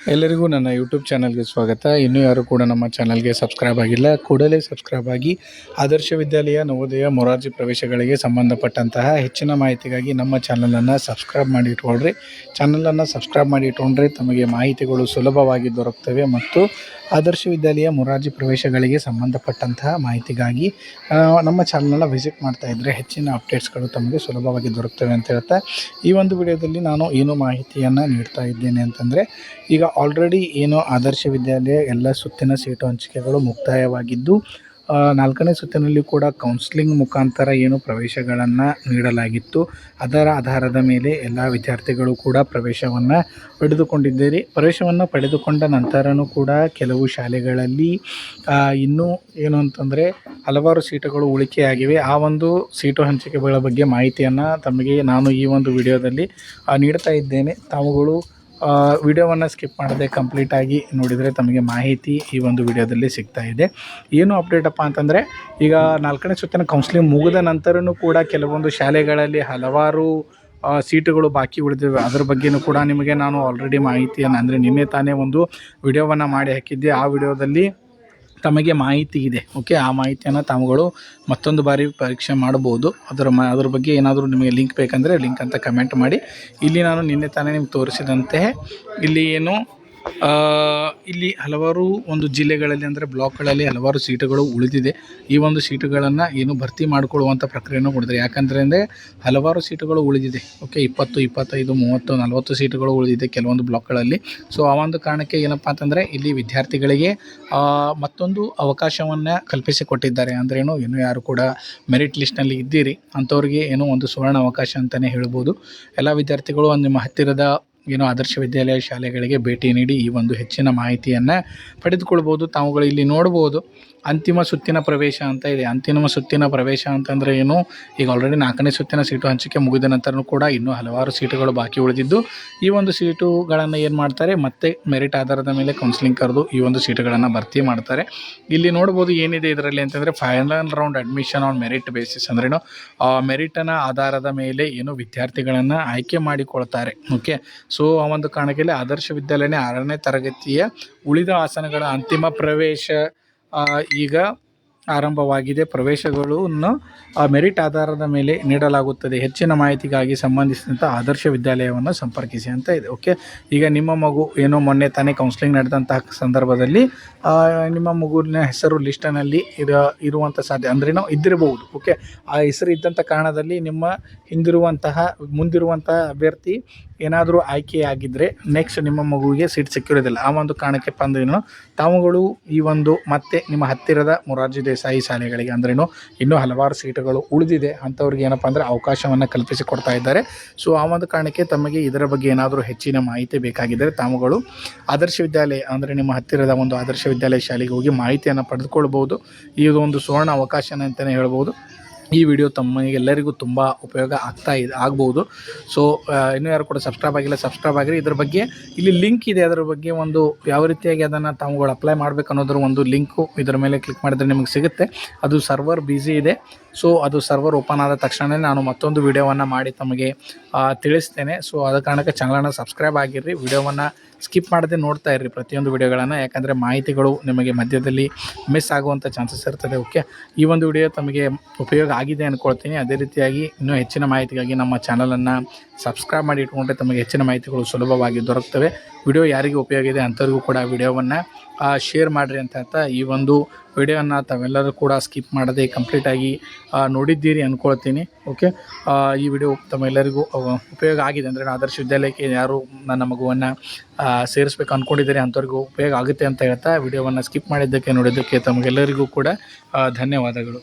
ಎಲ್ಲರಿಗೂ ನನ್ನ ಯೂಟ್ಯೂಬ್ ಚಾನಲ್ಗೆ ಸ್ವಾಗತ. ಇನ್ನೂ ಯಾರು ಕೂಡ ನಮ್ಮ ಚಾನಲ್ಗೆ ಸಬ್ಸ್ಕ್ರೈಬ್ ಆಗಿಲ್ಲ, ಕೂಡಲೇ ಸಬ್ಸ್ಕ್ರೈಬ್ ಆಗಿ ಆದರ್ಶ ವಿದ್ಯಾಲಯ ನವೋದಯ ಮೊರಾರ್ಜಿ ಪ್ರವೇಶಗಳಿಗೆ ಸಂಬಂಧಪಟ್ಟಂತಹ ಹೆಚ್ಚಿನ ಮಾಹಿತಿಗಾಗಿ ನಮ್ಮ ಚಾನಲನ್ನು ಸಬ್ಸ್ಕ್ರೈಬ್ ಮಾಡಿ ಇಟ್ಕೊಳ್ರಿ. ಚಾನಲನ್ನು ಸಬ್ಸ್ಕ್ರೈಬ್ ಮಾಡಿ ಇಟ್ಕೊಂಡ್ರೆ ತಮಗೆ ಮಾಹಿತಿಗಳು ಸುಲಭವಾಗಿ ದೊರಕ್ತವೆ ಮತ್ತು ಆದರ್ಶ ವಿದ್ಯಾಲಯ ಮೊರಾರ್ಜಿ ಪ್ರವೇಶಗಳಿಗೆ ಸಂಬಂಧಪಟ್ಟಂತಹ ಮಾಹಿತಿಗಾಗಿ ನಮ್ಮ ಚಾನಲನ್ನು ವಿಸಿಟ್ ಮಾಡ್ತಾ ಇದ್ದರೆ ಹೆಚ್ಚಿನ ಅಪ್ಡೇಟ್ಸ್ಗಳು ತಮಗೆ ಸುಲಭವಾಗಿ ದೊರಕ್ತವೆ ಅಂತ ಹೇಳ್ತಾ ಈ ಒಂದು ವಿಡಿಯೋದಲ್ಲಿ ನಾನು ಏನು ಮಾಹಿತಿಯನ್ನು ನೀಡ್ತಾ ಇದ್ದೇನೆ ಅಂತಂದರೆ, ಈಗ ಆಲ್ರೆಡಿ ಏನು ಆದರ್ಶ ವಿದ್ಯಾಲಯ ಎಲ್ಲ ಸುತ್ತಿನ ಸೀಟು ಹಂಚಿಕೆಗಳು ಮುಕ್ತಾಯವಾಗಿದ್ದು 4ನೇ ಸುತ್ತಿನಲ್ಲಿ ಕೂಡ ಕೌನ್ಸ್ಲಿಂಗ್ ಮುಖಾಂತರ ಏನು ಪ್ರವೇಶಗಳನ್ನು ನೀಡಲಾಗಿತ್ತು, ಅದರ ಆಧಾರದ ಮೇಲೆ ಎಲ್ಲ ವಿದ್ಯಾರ್ಥಿಗಳು ಕೂಡ ಪ್ರವೇಶವನ್ನು ಪಡೆದುಕೊಂಡಿದ್ದೀರಿ. ಪ್ರವೇಶವನ್ನು ಪಡೆದುಕೊಂಡ ನಂತರನೂ ಕೂಡ ಕೆಲವು ಶಾಲೆಗಳಲ್ಲಿ ಇನ್ನೂ ಏನು ಅಂತಂದರೆ ಹಲವಾರು ಸೀಟುಗಳು ಉಳಿಕೆಯಾಗಿವೆ. ಆ ಒಂದು ಸೀಟು ಹಂಚಿಕೆಗಳ ಬಗ್ಗೆ ಮಾಹಿತಿಯನ್ನು ತಮಗೆ ನಾನು ಈ ಒಂದು ವಿಡಿಯೋದಲ್ಲಿ ನೀಡ್ತಾ ಇದ್ದೇನೆ. ತಾವುಗಳು ವಿಡಿಯೋವನ್ನು ಸ್ಕಿಪ್ ಮಾಡದೆ ಕಂಪ್ಲೀಟಾಗಿ ನೋಡಿದರೆ ತಮಗೆ ಮಾಹಿತಿ ಈ ಒಂದು ವಿಡಿಯೋದಲ್ಲಿ ಸಿಗ್ತಾ ಇದೆ. ಏನು ಅಪ್ಡೇಟಪ್ಪ ಅಂತಂದರೆ, ಈಗ 4ನೇ ಸುತ್ತಿನ ಕೌನ್ಸ್ಲಿಂಗ್ ಮುಗಿದ ನಂತರನೂ ಕೂಡ ಕೆಲವೊಂದು ಶಾಲೆಗಳಲ್ಲಿ ಹಲವಾರು ಸೀಟುಗಳು ಬಾಕಿ ಉಳಿದಿವೆ. ಅದರ ಬಗ್ಗೆಯೂ ಕೂಡ ನಿಮಗೆ ನಾನು ಆಲ್ರೆಡಿ ಮಾಹಿತಿಯನ್ನು ಅಂದರೆ ನಿನ್ನೆ ತಾನೇ ಒಂದು ವಿಡಿಯೋವನ್ನು ಮಾಡಿ ಹಾಕಿದ್ದೆ. ಆ ವಿಡಿಯೋದಲ್ಲಿ ತಮಗೆ ಮಾಹಿತಿ ಇದೆ. ಓಕೆ, ಆ ಮಾಹಿತಿಯನ್ನು ತಾವುಗಳು ಮತ್ತೊಂದು ಬಾರಿ ಪರೀಕ್ಷೆ ಮಾಡ್ಬೋದು. ಅದರ ಬಗ್ಗೆ ಏನಾದರೂ ನಿಮಗೆ ಲಿಂಕ್ ಬೇಕಂದರೆ ಲಿಂಕ್ ಅಂತ ಕಮೆಂಟ್ ಮಾಡಿ. ಇಲ್ಲಿ ನಾನು ನಿನ್ನೆ ತಾನೇ ನಿಮ್ಗೆ ತೋರಿಸಿದಂತೆ ಇಲ್ಲಿ ಏನು ಇಲ್ಲಿ ಹಲವಾರು ಒಂದು ಜಿಲ್ಲೆಗಳಲ್ಲಿ ಅಂದರೆ ಬ್ಲಾಕ್ಗಳಲ್ಲಿ ಹಲವಾರು ಸೀಟುಗಳು ಉಳಿದಿದೆ. ಈ ಒಂದು ಸೀಟುಗಳನ್ನು ಏನು ಭರ್ತಿ ಮಾಡಿಕೊಳ್ಳುವಂಥ ಪ್ರಕ್ರಿಯೆಯನ್ನು ಕೊಡಿದ್ದಾರೆ. ಯಾಕಂದರೆ ಹಲವಾರು ಸೀಟುಗಳು ಉಳಿದಿದೆ. ಓಕೆ, 20, 25, 30, 40 ಸೀಟುಗಳು ಉಳಿದಿದೆ ಕೆಲವೊಂದು ಬ್ಲಾಕ್ಗಳಲ್ಲಿ. ಸೊ ಆ ಒಂದು ಕಾರಣಕ್ಕೆ ಏನಪ್ಪ ಅಂತಂದರೆ ಇಲ್ಲಿ ವಿದ್ಯಾರ್ಥಿಗಳಿಗೆ ಮತ್ತೊಂದು ಅವಕಾಶವನ್ನು ಕಲ್ಪಿಸಿಕೊಟ್ಟಿದ್ದಾರೆ. ಅಂದ್ರೇನು, ಇನ್ನೂ ಯಾರು ಕೂಡ ಮೆರಿಟ್ ಲಿಸ್ಟ್ನಲ್ಲಿ ಇದ್ದೀರಿ ಅಂಥವ್ರಿಗೆ ಏನೋ ಒಂದು ಸುವರ್ಣ ಅವಕಾಶ ಅಂತಲೇ ಹೇಳ್ಬೋದು. ಎಲ್ಲ ವಿದ್ಯಾರ್ಥಿಗಳು ನಿಮ್ಮ ಹತ್ತಿರದ ಏನು ಆದರ್ಶ ವಿದ್ಯಾಲಯ ಶಾಲೆಗಳಿಗೆ ಭೇಟಿ ನೀಡಿ ಈ ಒಂದು ಹೆಚ್ಚಿನ ಮಾಹಿತಿಯನ್ನು ಪಡೆದುಕೊಳ್ಬೋದು. ತಾವುಗಳು ಇಲ್ಲಿ ನೋಡ್ಬೋದು ಅಂತಿಮ ಸುತ್ತಿನ ಪ್ರವೇಶ ಅಂತ ಇದೆ. ಅಂತಿಮ ಸುತ್ತಿನ ಪ್ರವೇಶ ಅಂತಂದರೆ ಏನು, ಈಗ ಆಲ್ರೆಡಿ 4ನೇ ಸುತ್ತಿನ ಸೀಟು ಹಂಚಿಕೆ ಮುಗಿದ ನಂತರನೂ ಕೂಡ ಇನ್ನೂ ಹಲವಾರು ಸೀಟುಗಳು ಬಾಕಿ ಉಳಿದಿದ್ದು ಈ ಒಂದು ಸೀಟುಗಳನ್ನು ಏನು ಮಾಡ್ತಾರೆ, ಮತ್ತೆ ಮೆರಿಟ್ ಆಧಾರದ ಮೇಲೆ ಕೌನ್ಸಿಲಿಂಗ್ ಕರೆದು ಈ ಒಂದು ಸೀಟುಗಳನ್ನು ಭರ್ತಿ ಮಾಡ್ತಾರೆ. ಇಲ್ಲಿ ನೋಡ್ಬೋದು ಏನಿದೆ ಇದರಲ್ಲಿ ಅಂತಂದರೆ, final round admission on merit basis ಅಂದ್ರೇನು, ಮೆರಿಟನ ಆಧಾರದ ಮೇಲೆ ಏನು ವಿದ್ಯಾರ್ಥಿಗಳನ್ನು ಆಯ್ಕೆ ಮಾಡಿಕೊಳ್ತಾರೆ. ಓಕೆ, ಸೊ ಆ ಒಂದು ಕಾರಣಕ್ಕೆ ಆದರ್ಶ ವಿದ್ಯಾಲಯ 6ನೇ ತರಗತಿಯ ಉಳಿದ ಆಸನಗಳ ಅಂತಿಮ ಪ್ರವೇಶ ಈಗ ಆರಂಭವಾಗಿದೆ. ಪ್ರವೇಶಗಳನ್ನು ಮೆರಿಟ್ ಆಧಾರದ ಮೇಲೆ ನೀಡಲಾಗುತ್ತದೆ. ಹೆಚ್ಚಿನ ಮಾಹಿತಿಗಾಗಿ ಸಂಬಂಧಿಸಿದಂಥ ಆದರ್ಶ ವಿದ್ಯಾಲಯವನ್ನು ಸಂಪರ್ಕಿಸಿ ಅಂತ ಇದೆ. ಓಕೆ, ಈಗ ನಿಮ್ಮ ಮಗು ಏನೋ ಮೊನ್ನೆ ತಾನೇ ಕೌನ್ಸ್ಲಿಂಗ್ ನಡೆದಂತಹ ಸಂದರ್ಭದಲ್ಲಿ ನಿಮ್ಮ ಮಗುವಿನ ಹೆಸರು ಲಿಸ್ಟಿನಲ್ಲಿ ಇರುವಂಥ ಸಾಧ್ಯ ಅಂದ್ರೇನೋ ಇದ್ದಿರಬಹುದು. ಓಕೆ, ಆ ಹೆಸರು ಇದ್ದಂಥ ಕಾರಣದಲ್ಲಿ ನಿಮ್ಮ ಮುಂದಿರುವಂತಹ ಅಭ್ಯರ್ಥಿ ಏನಾದರೂ ಆಯ್ಕೆಯಾಗಿದ್ದರೆ ನೆಕ್ಸ್ಟ್ ನಿಮ್ಮ ಮಗುವಿಗೆ ಸೀಟ್ ಸಿಕ್ಕಿರೋದಿಲ್ಲ. ಆ ಒಂದು ಕಾರಣಕ್ಕೆ ಬಂದೇನು ತಾವುಗಳು ಈ ಒಂದು ಮತ್ತೆ ನಿಮ್ಮ ಹತ್ತಿರದ ಮೊರಾರ್ಜಿ ದೇಸಾಯಿ ಶಾಲೆಗಳಿಗೆ ಅಂದ್ರೇನು ಇನ್ನೂ ಹಲವಾರು ಸೀಟುಗಳು ಉಳಿದಿದೆ ಅಂಥವ್ರಿಗೆ ಏನಪ್ಪ ಅಂದರೆ ಅವಕಾಶವನ್ನು ಕಲ್ಪಿಸಿಕೊಡ್ತಾ ಇದ್ದಾರೆ. ಸೊ ಆ ಒಂದು ಕಾರಣಕ್ಕೆ ತಮಗೆ ಇದರ ಬಗ್ಗೆ ಏನಾದರೂ ಹೆಚ್ಚಿನ ಮಾಹಿತಿ ಬೇಕಾಗಿದ್ದರೆ ತಾವುಗಳು ಆದರ್ಶ ವಿದ್ಯಾಲಯ ಅಂದರೆ ನಿಮ್ಮ ಹತ್ತಿರದ ಒಂದು ಆದರ್ಶ ವಿದ್ಯಾಲಯ ಶಾಲೆಗೆ ಹೋಗಿ ಮಾಹಿತಿಯನ್ನು ಪಡೆದುಕೊಳ್ಬೋದು. ಇದು ಒಂದು ಸುವರ್ಣ ಅವಕಾಶ ಅಂತಲೇ ಹೇಳ್ಬೋದು. ಈ ವಿಡಿಯೋ ತಮಗೆಲ್ಲರಿಗೂ ತುಂಬ ಉಪಯೋಗ ಆಗ್ಬೋದು. ಸೊ ಇನ್ನೂ ಯಾರು ಕೂಡ ಸಬ್ಸ್ಕ್ರೈಬ್ ಆಗಿಲ್ಲ, ಸಬ್ಸ್ಕ್ರೈಬ್ ಆಗಿರಿ. ಇದ್ರ ಬಗ್ಗೆ ಇಲ್ಲಿ ಲಿಂಕ್ ಇದೆ, ಅದರ ಬಗ್ಗೆ ಒಂದು ಯಾವ ರೀತಿಯಾಗಿ ಅದನ್ನು ತಾವುಗಳು ಅಪ್ಲೈ ಮಾಡಬೇಕು ಅನ್ನೋದ್ರ ಒಂದು ಲಿಂಕು ಇದರ ಮೇಲೆ ಕ್ಲಿಕ್ ಮಾಡಿದರೆ ನಿಮಗೆ ಸಿಗುತ್ತೆ. ಅದು ಸರ್ವರ್ ಬ್ಯುಸಿ ಇದೆ. ಸೊ ಅದು ಸರ್ವರ್ ಓಪನ್ ಆದ ತಕ್ಷಣ ನಾನು ಮತ್ತೊಂದು ವಿಡಿಯೋವನ್ನು ಮಾಡಿ ತಮಗೆ ತಿಳಿಸ್ತೇನೆ. ಸೊ ಆದ ಕಾರಣಕ್ಕೆ ಚಾನಲನ್ನು ಸಬ್ಸ್ಕ್ರೈಬ್ ಆಗಿರ್ರಿ, ವಿಡಿಯೋವನ್ನು ಸ್ಕಿಪ್ ಮಾಡದೆ ನೋಡ್ತಾ ಇರ್ರಿ ಪ್ರತಿಯೊಂದು ವಿಡಿಯೋಗಳನ್ನು. ಯಾಕಂದರೆ ಮಾಹಿತಿಗಳು ನಿಮಗೆ ಮಧ್ಯದಲ್ಲಿ ಮಿಸ್ ಆಗುವಂಥ ಚಾನ್ಸಸ್ ಇರ್ತದೆ. ಓಕೆ, ಈ ಒಂದು ವಿಡಿಯೋ ತಮಗೆ ಉಪಯೋಗ ಆಗಿದೆ ಅಂದ್ಕೊಳ್ತೀನಿ. ಅದೇ ರೀತಿಯಾಗಿ ಇನ್ನೂ ಹೆಚ್ಚಿನ ಮಾಹಿತಿಗಾಗಿ ನಮ್ಮ ಚಾನಲನ್ನು ಸಬ್ಸ್ಕ್ರೈಬ್ ಮಾಡಿ ಇಟ್ಕೊಂಡ್ರೆ ತಮಗೆ ಹೆಚ್ಚಿನ ಮಾಹಿತಿಗಳು ಸುಲಭವಾಗಿ ದೊರಕ್ತವೆ. ವಿಡಿಯೋ ಯಾರಿಗೆ ಉಪಯೋಗ ಇದೆ ಅಂಥವ್ರಿಗೂ ಕೂಡ ವಿಡಿಯೋವನ್ನು ಶೇರ್ ಮಾಡಿರಿ ಅಂತ ಹೇಳ್ತಾ ಈ ಒಂದು ವಿಡಿಯೋವನ್ನು ತಾವೆಲ್ಲರೂ ಕೂಡ ಸ್ಕಿಪ್ ಮಾಡದೆ ಕಂಪ್ಲೀಟಾಗಿ ನೋಡಿದ್ದೀರಿ ಅಂದ್ಕೊಳ್ತೀನಿ. ಓಕೆ, ಈ ವಿಡಿಯೋ ತಮ್ಮೆಲ್ಲರಿಗೂ ಉಪಯೋಗ ಆಗಿದೆ ಅಂದರೆ ಆದರ್ಶ ವಿದ್ಯಾಲಯಕ್ಕೆ ಯಾರು ನನ್ನ ಮಗುವನ್ನು ಸೇರಿಸ್ಬೇಕು ಅಂದ್ಕೊಂಡಿದ್ದಾರೆ ಅಂಥವ್ರಿಗೂ ಉಪಯೋಗ ಆಗುತ್ತೆ ಅಂತ ಹೇಳ್ತಾ ವಿಡಿಯೋವನ್ನು ಸ್ಕಿಪ್ ಮಾಡಿದ್ದಕ್ಕೆ ನೋಡಿದ್ದಕ್ಕೆ ತಮಗೆಲ್ಲರಿಗೂ ಕೂಡ ಧನ್ಯವಾದಗಳು.